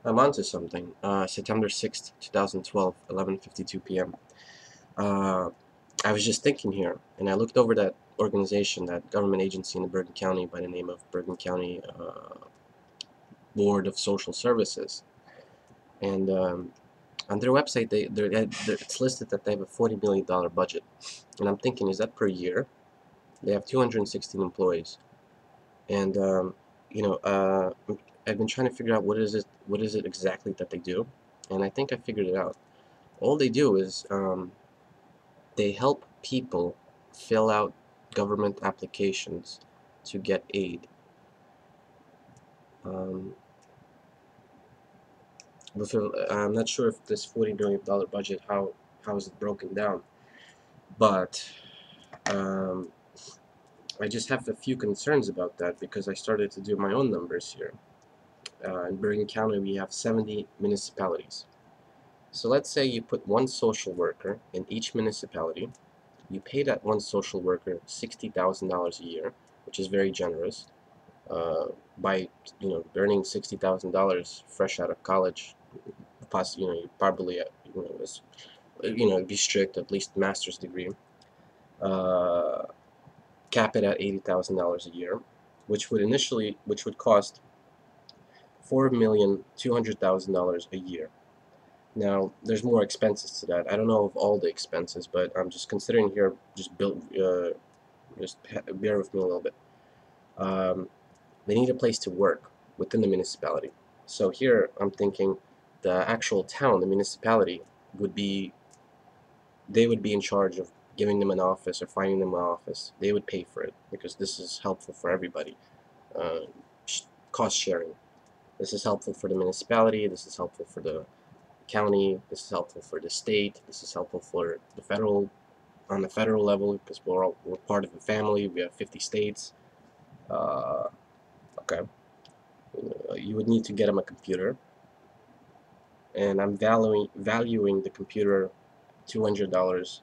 I'm onto something. September 6th, 2012, 11:52 p.m. Uh, I was just thinking here, and I looked over that organization, that government agency in the Bergen County by the name of Bergen County Board of Social Services. And on their website, it's listed that they have a $40 million budget. And I'm thinking, is that per year? They have 216 employees. And, I've been trying to figure out what is it exactly that they do. And I think I figured it out. All they do is they help people fill out government applications to get aid. Um, I'm not sure if this $40 million budget, how is it broken down, but um, I just have a few concerns about that because I started to do my own numbers here. In Bergen County, we have 70 municipalities. So let's say you put one social worker in each municipality. You pay that one social worker $60,000 a year, which is very generous. By earning $60,000 fresh out of college, you probably be strict, at least master's degree. Uh, Cap it at $80,000 a year, which would cost $4,200,000 a year. Now, there's more expenses to that. I don't know of all the expenses, but I'm just considering here. Just bear with me a little bit. They need a place to work within the municipality. So here I'm thinking the actual town, the municipality, they would be in charge of giving them an office or finding them an office. They would pay for it because this is helpful for everybody. Uh, Cost sharing. This is helpful for the municipality. This is helpful for the county. This is helpful for the state. This is helpful for the on the federal level because we're part of a family. We have 50 states. Okay. You would need to get them a computer, and I'm valuing the computer $200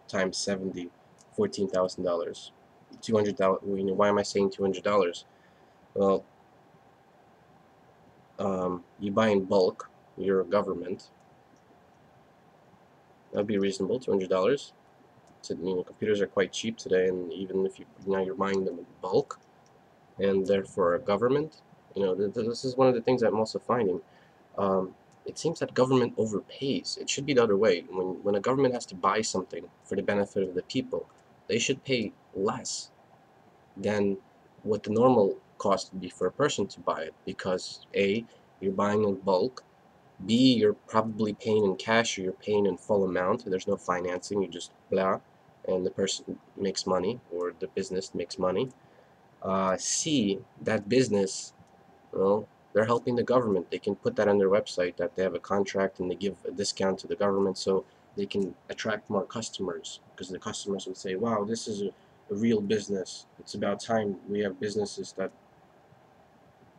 times 70, $14,000. $200. Why am I saying $200? Well, you buy in bulk. You're a government. That'd be reasonable. $200. Computers are quite cheap today, and even if you're buying them in bulk, and therefore a government. This is one of the things I'm also finding. Um, it seems that government overpays. It should be the other way. When a government has to buy something for the benefit of the people, they should pay less than what the normal cost would be for a person to buy it, because A, you're buying in bulk, B, you're probably paying in cash or you're paying in full amount. There's no financing, you just blah, and the person makes money or the business makes money. C, that business, they're helping the government. They can put that on their website that they have a contract and they give a discount to the government so they can attract more customers, because the customers would say, wow, this is a real business. It's about time we have businesses that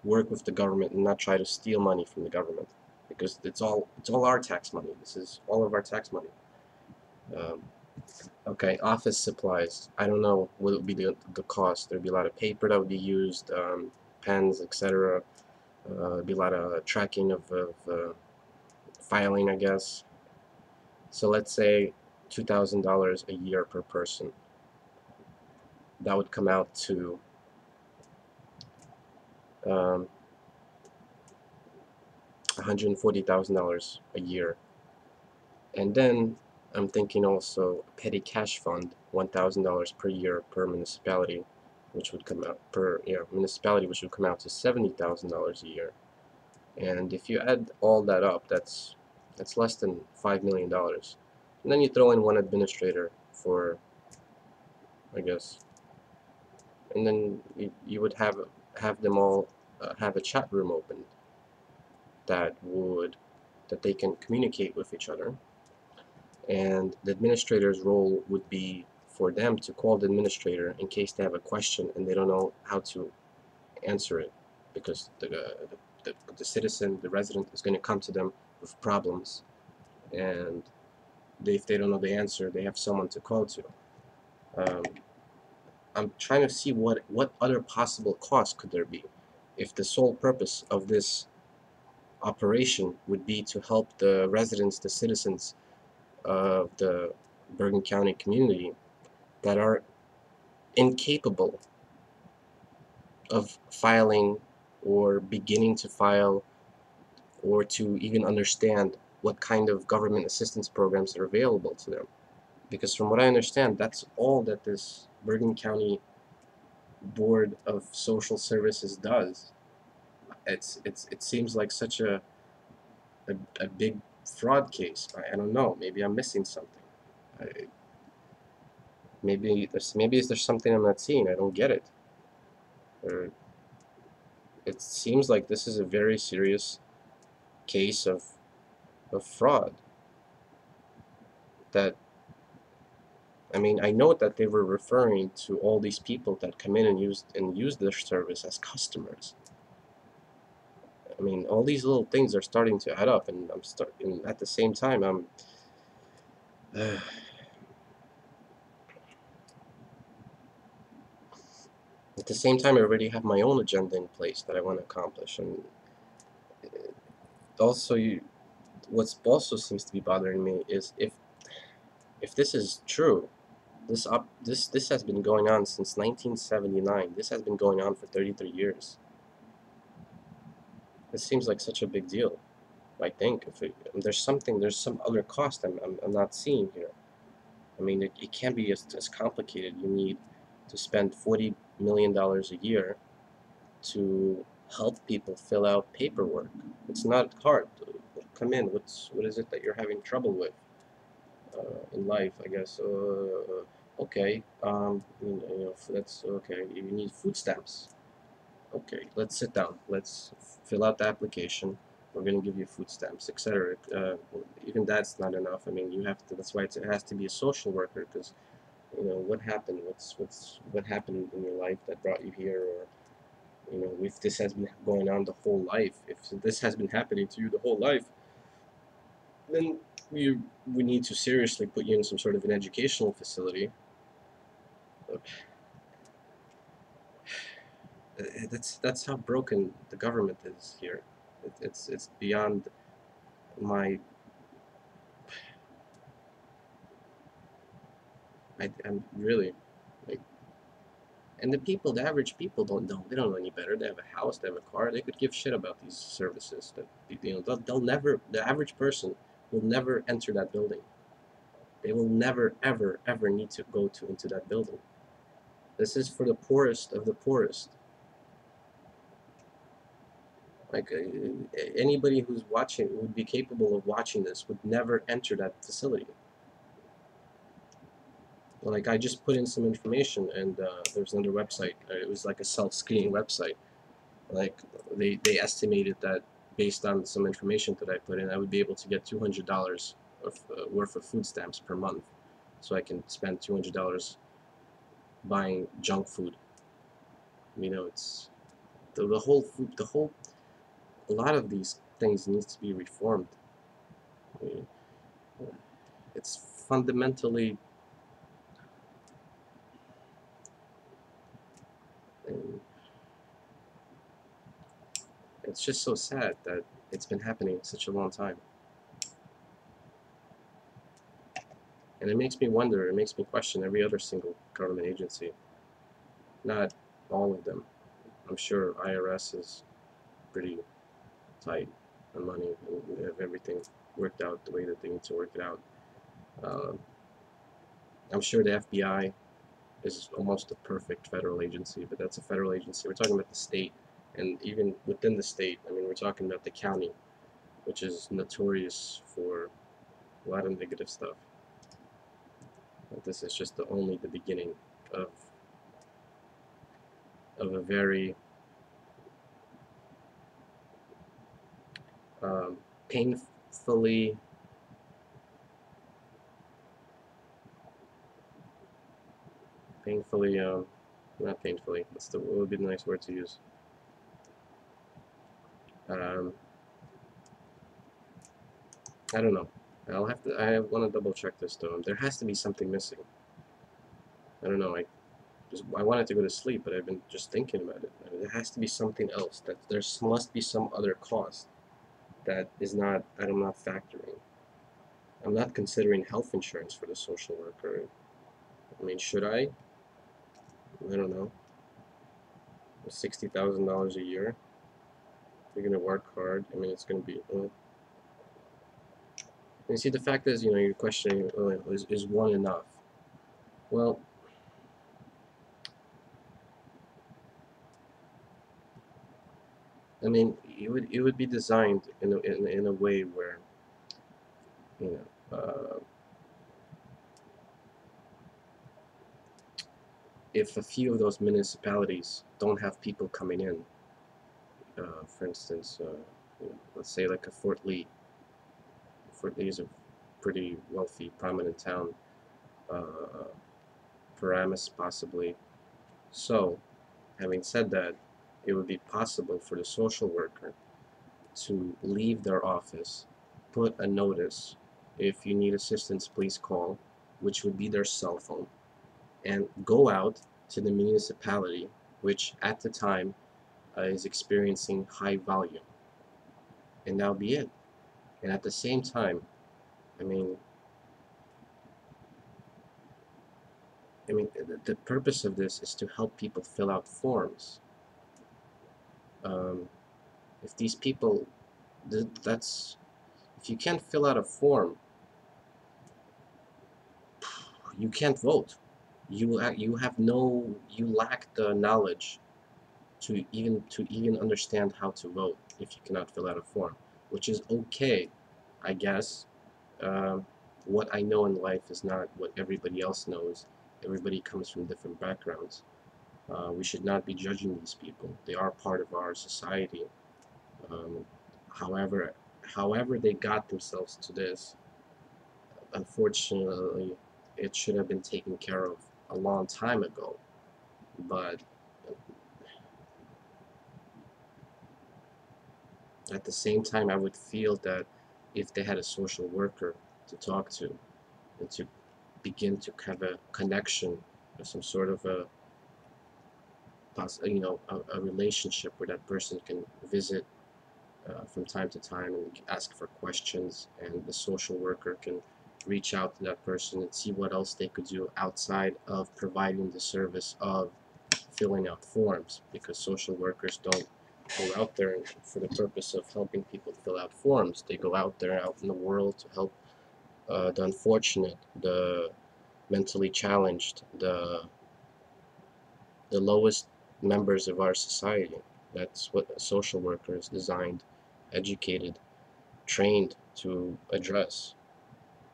work with the government and not try to steal money from the government, because it's all our tax money. This is all of our tax money. Um, okay, office supplies. I don't know what would be the cost. There'd be a lot of paper that would be used, pens, etc. There'd be a lot of tracking of filing, I guess. So let's say $2,000 a year per person. That would come out to $140,000 a year. And then I'm thinking also a petty cash fund, $1,000 per year per municipality, which would come out municipality, which would come out to $70,000 a year. And if you add all that up, that's less than $5 million. And then you throw in one administrator for, I guess, and then you would have them all have a chat room open that they can communicate with each other. And the administrator's role would be for them to call the administrator in case they have a question and they don't know how to answer it, because the citizen, the resident, is going to come to them with problems, and if they don't know the answer, they have someone to call to. I'm trying to see what other possible costs could there be if the sole purpose of this operation would be to help the residents, the citizens of the Bergen County community that are incapable of filing or beginning to file or to even understand what kind of government assistance programs are available to them. Because from what I understand, that's all that this Bergen County Board of Social Services does. It seems like such a big fraud case. I don't know. Maybe I'm missing something. I, maybe there's something I'm not seeing. I don't get it. Or it seems like this is a very serious case of fraud. That I mean, I know that they were referring to all these people that come in and use their service as customers. I mean, all these little things are starting to add up, and at the same time, at the same time, I already have my own agenda in place that I want to accomplish, and also, what's also seems to be bothering me is if this is true, this has been going on since 1979. This has been going on for 33 years. This seems like such a big deal. I think there's some other cost I'm not seeing here. I mean, it can't be as complicated. You need to spend $40 million a year to help people fill out paperwork. It's not hard. Come in. What is it that you're having trouble with in life? I guess. Okay. That's okay. You need food stamps. Okay. Let's sit down. Let's fill out the application. We're going to give you food stamps, etc. Even that's not enough. I mean, you have to. That's why it has to be a social worker, because what happened. What happened in your life that brought you here, or if this has been going on the whole life, if this has been happening to you the whole life, then we need to seriously put you in some sort of an educational facility. That's how broken the government is here. It's beyond my. I'm really like, and the average people don't know. They don't know any better. They have a house, they have a car. They could give shit about these services. That they'll never. The average person will never enter that building. They will never, ever, ever need to go into that building. This is for the poorest of the poorest. Like anybody who's watching would be capable of watching this would never enter that facility. Like I just put in some information, and there's another website. It was like a self-screening website. Like they estimated that based on some information that I put in, I would be able to get $200 of worth of food stamps per month, so I can spend $200 buying junk food. It's the whole food, a lot of these things needs to be reformed. I mean, it's fundamentally, and it's just so sad that it's been happening such a long time. And it makes me wonder, it makes me question every other single government agency. Not all of them. I'm sure IRS is pretty tight on money and have everything worked out the way that they need to work it out. Um, I'm sure the FBI is almost a perfect federal agency, but that's a federal agency. We're talking about the state, and even within the state, I mean, we're talking about the county, which is notorious for a lot of negative stuff. But this is just only the beginning of a very painfully not painfully. What would be the nice word to use? Um, I don't know. I want to double check this though. There has to be something missing. I don't know. I wanted to go to sleep, but I've been just thinking about it. I mean, there has to be something else. That there must be some other cost. that is not, I'm not factoring. I'm not considering health insurance for the social worker. I mean, should I? I don't know. $60,000 a year. You're gonna work hard. I mean, it's gonna be. And see, the fact is, you're questioning, is one enough? Well, I mean, it would be designed in a way where, you if a few of those municipalities don't have people coming in, for instance, let's say like a Fort Lee. Fort Lee is a pretty wealthy, prominent town. Uh, Paramus possibly. So, having said that, it would be possible for the social worker to leave their office, put a notice, if you need assistance, please call, which would be their cell phone, and go out to the municipality, which at the time is experiencing high volume, and that'll be it. And at the same time, I mean, the purpose of this is to help people fill out forms. Um, if these people, that's if you can't fill out a form, you can't vote. You lack the knowledge to even understand how to vote if you cannot fill out a form, which is okay, I guess. Um, what I know in life is not what everybody else knows. Everybody comes from different backgrounds. We should not be judging these people. They are part of our society. Um, however, however they got themselves to this, unfortunately, it should have been taken care of a long time ago. But at the same time, I would feel that if they had a social worker to talk to and to begin to have a connection, or some sort of a relationship where that person can visit from time to time and ask for questions, and the social worker can reach out to that person and see what else they could do outside of providing the service of filling out forms, because social workers don't go out there for the purpose of helping people fill out forms. They go out there out in the world to help the unfortunate, the mentally challenged, the lowest members of our society. That's what a social worker is designed, educated, trained to address.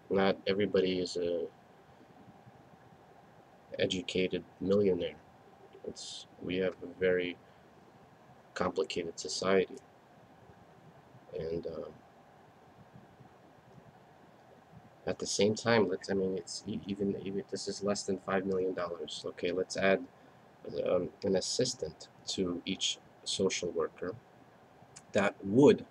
Not everybody is a educated millionaire. We have a very complicated society, and at the same time, it's even this is less than $5 million. Okay, let's add an assistant to each social worker that would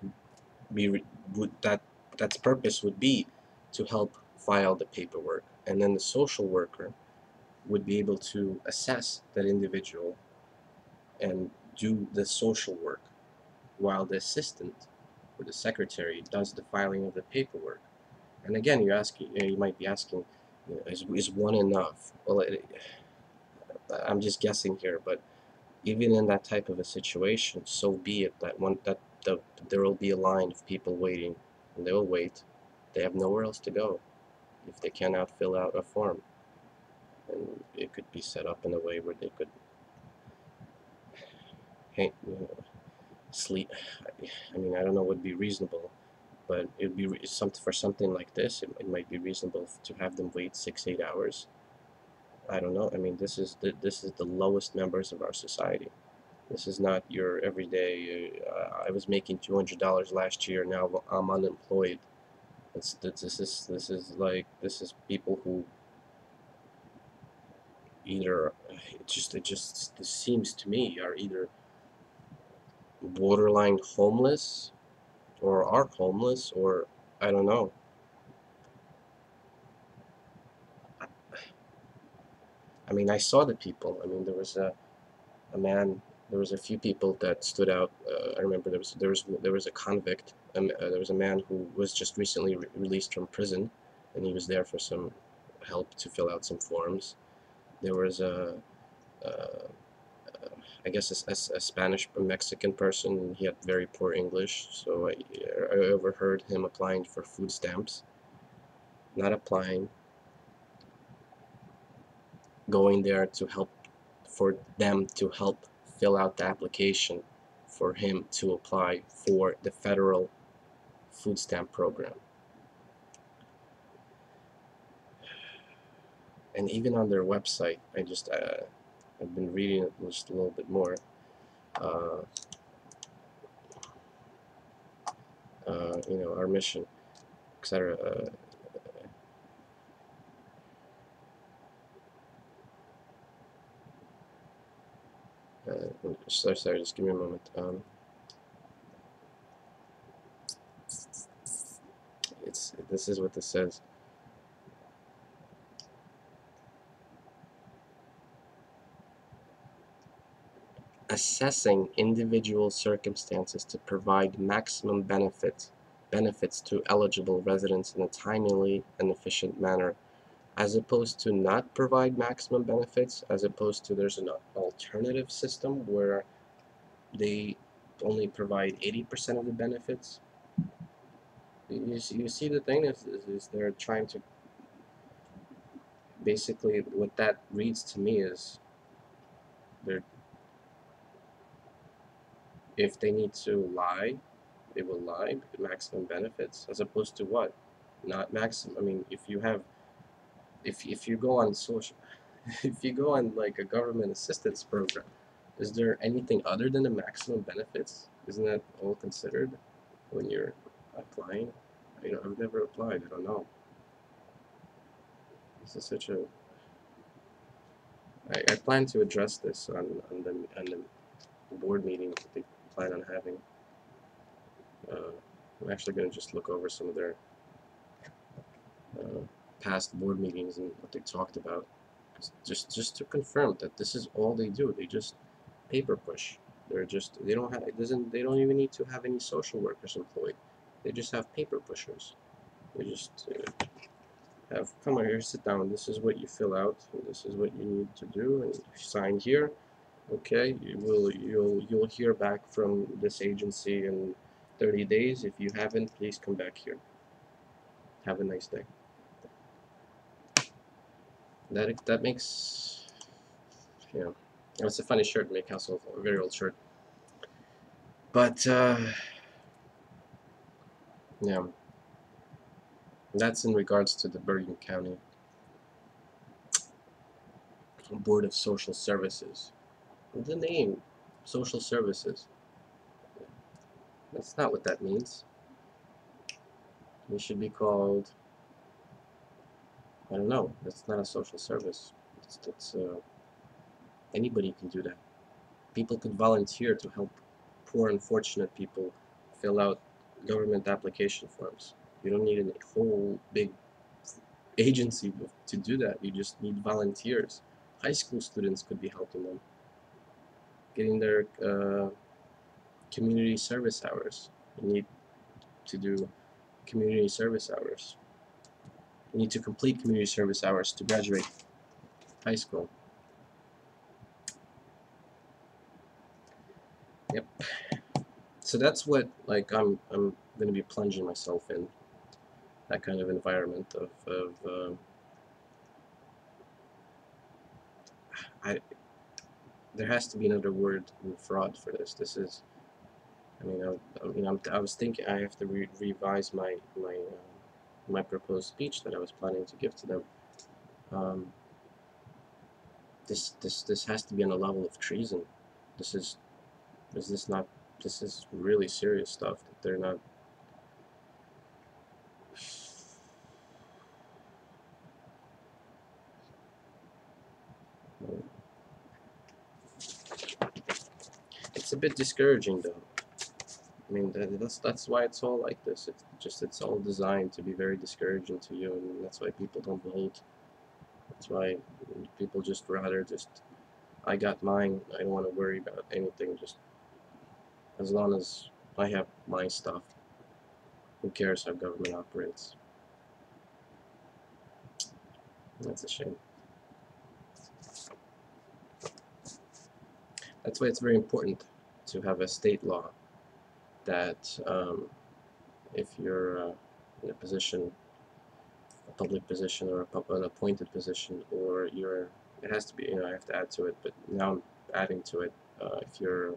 be would that's purpose would be to help file the paperwork, and then the social worker would be able to assess that individual and do the social work, while the assistant or the secretary does the filing of the paperwork. And again, you might be asking, is one enough? Well, I'm just guessing here, but even in that type of a situation, so be it. There will be a line of people waiting, and they will wait. They have nowhere else to go if they cannot fill out a form, and it could be set up in a way where they could hang, sleep. I mean, I don't know what would be reasonable, but it would be for something like this. It might be reasonable to have them wait 6, 8 hours. I don't know. I mean, this is the lowest members of our society. This is not your everyday. I was making $200 last year. Now I'm unemployed. This is people who either it just seems to me are either borderline homeless or are homeless, or I don't know. I mean, I saw the people. I mean, there was a man there was a few people that stood out. I remember there was a convict. There was a man who was just recently released from prison, and he was there for some help to fill out some forms. There was uh, I guess a Spanish, a Mexican person. He had very poor English, so I overheard him applying for food stamps. Not applying, going there to help, for them to help fill out the application for him to apply for the federal food stamp program. And even on their website, I've been reading it just a little bit more. Uh, our mission, etc. Sorry, just give me a moment. This is what this says. Assessing individual circumstances to provide maximum benefits to eligible residents in a timely and efficient manner, as opposed to not provide maximum benefits, as opposed to there's an alternative system where they only provide 80% of the benefits. You see the thing is they're trying to, basically what that reads to me is they're, if they need to lie, they will lie, maximum benefits, as opposed to what? Not maximum. I mean, if you go on social, if you go on like a government assistance program, is there anything other than the maximum benefits? Isn't that all considered when you're applying? I've never applied. I don't know. This is such a. I plan to address this on the board meeting that they plan on having. I'm actually going to just look over some of their past board meetings and what they talked about, just to confirm that this is all they do. They just paper push. They don't have, they don't even need to have any social workers employed. They just have paper pushers. They just have, come on here, sit down. This is what you fill out. And this is what you need to do, and sign here. Okay, you'll hear back from this agency in 30 days. If you haven't, please come back here. Have a nice day. That makes, it's a funny shirt, make house, a very old shirt. But yeah, that's in regards to the Bergen County Board of Social Services. The name, social services. That's not what that means. It should be called, I don't know. That's not a social service. Anybody can do that. People could volunteer to help poor, unfortunate people fill out government application forms. You don't need a whole big agency to do that. You just need volunteers. High school students could be helping them, getting their community service hours. You need to do community service hours. You need to complete community service hours to graduate high school. Yep. So that's what, like, I'm going to be plunging myself in, that kind of environment of there has to be another word than fraud for this. This is, I was thinking I have to revise my proposed speech that I was planning to give to them. This has to be on a level of treason. This is really serious stuff that they're not. It's a bit discouraging, though. I mean, that's why it's all like this. It's all designed to be very discouraging to you, and that's why people don't vote. That's why people just rather just I got mine. I don't want to worry about anything. Just as long as I have my stuff, who cares how government operates? That's a shame. That's why it's very important to have a state law that if you're in a position, a public position, or an appointed position, or it has to be, I have to add to it, but now I'm adding to it, if you're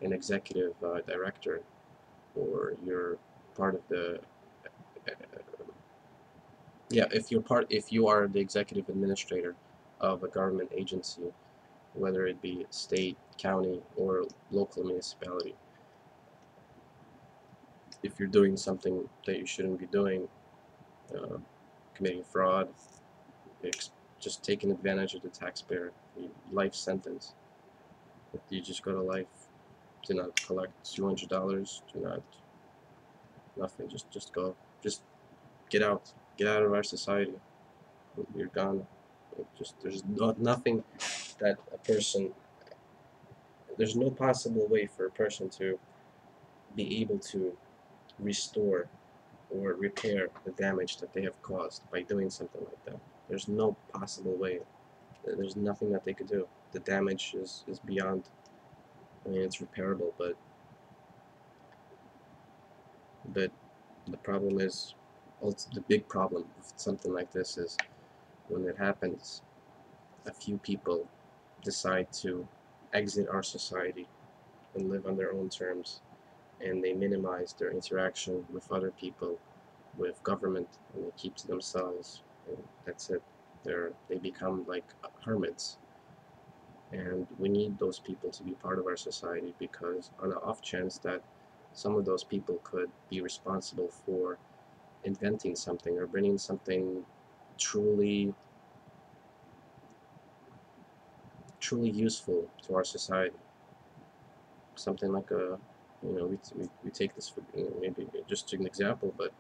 an executive director, or you're part of the, yeah, if you are the executive administrator of a government agency, whether it be state, county, or local municipality, if you're doing something that you shouldn't be doing, uh, committing fraud, just taking advantage of the taxpayer, life sentence. You just go to life. Do not collect $200. Do not, nothing. Just go. Just get out. Get out of our society. You're gone. There's nothing that a person. There's no possible way for a person to be able to restore or repair the damage that they have caused by doing something like that. There's no possible way. There's nothing that they could do. The damage is beyond. I mean, it's repairable, but the problem is, the big problem with something like this is when it happens, a few people decide to exit our society and live on their own terms, and they minimize their interaction with other people, with government, and they keep to themselves, and that's it. They become like hermits, and we need those people to be part of our society, because on the off chance that some of those people could be responsible for inventing something or bringing something truly useful to our society, something like we take this for, maybe just an example, but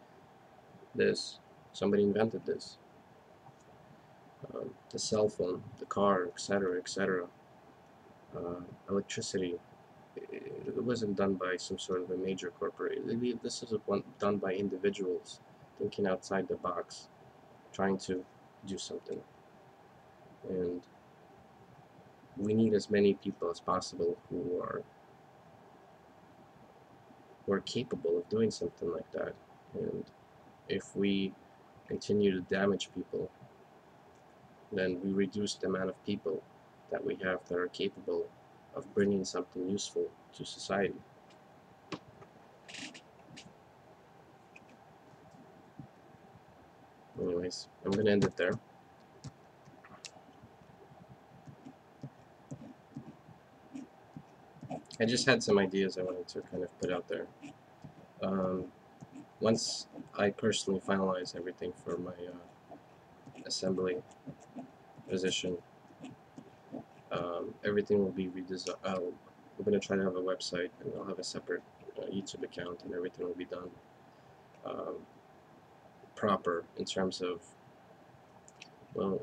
somebody invented this, the cell phone, the car, etc., etc., electricity. It wasn't done by some sort of a major corporation. This is done by individuals thinking outside the box, trying to do something. And we need as many people as possible who are capable of doing something like that. And if we continue to damage people, then we reduce the amount of people that we have that are capable of bringing something useful to society. Anyways, I'm going to end it there. I just had some ideas I wanted to kind of put out there. Once I personally finalize everything for my assembly position, everything will be redesigned. We're going to try to have a website, and I'll have a separate YouTube account, and everything will be done proper in terms of, well,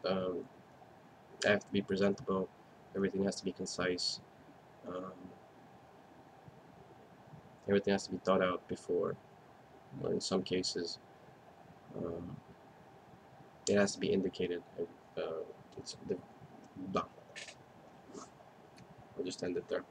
I have to be presentable, everything has to be concise, everything has to be thought out before, or in some cases, it has to be indicated. I'll just end it there.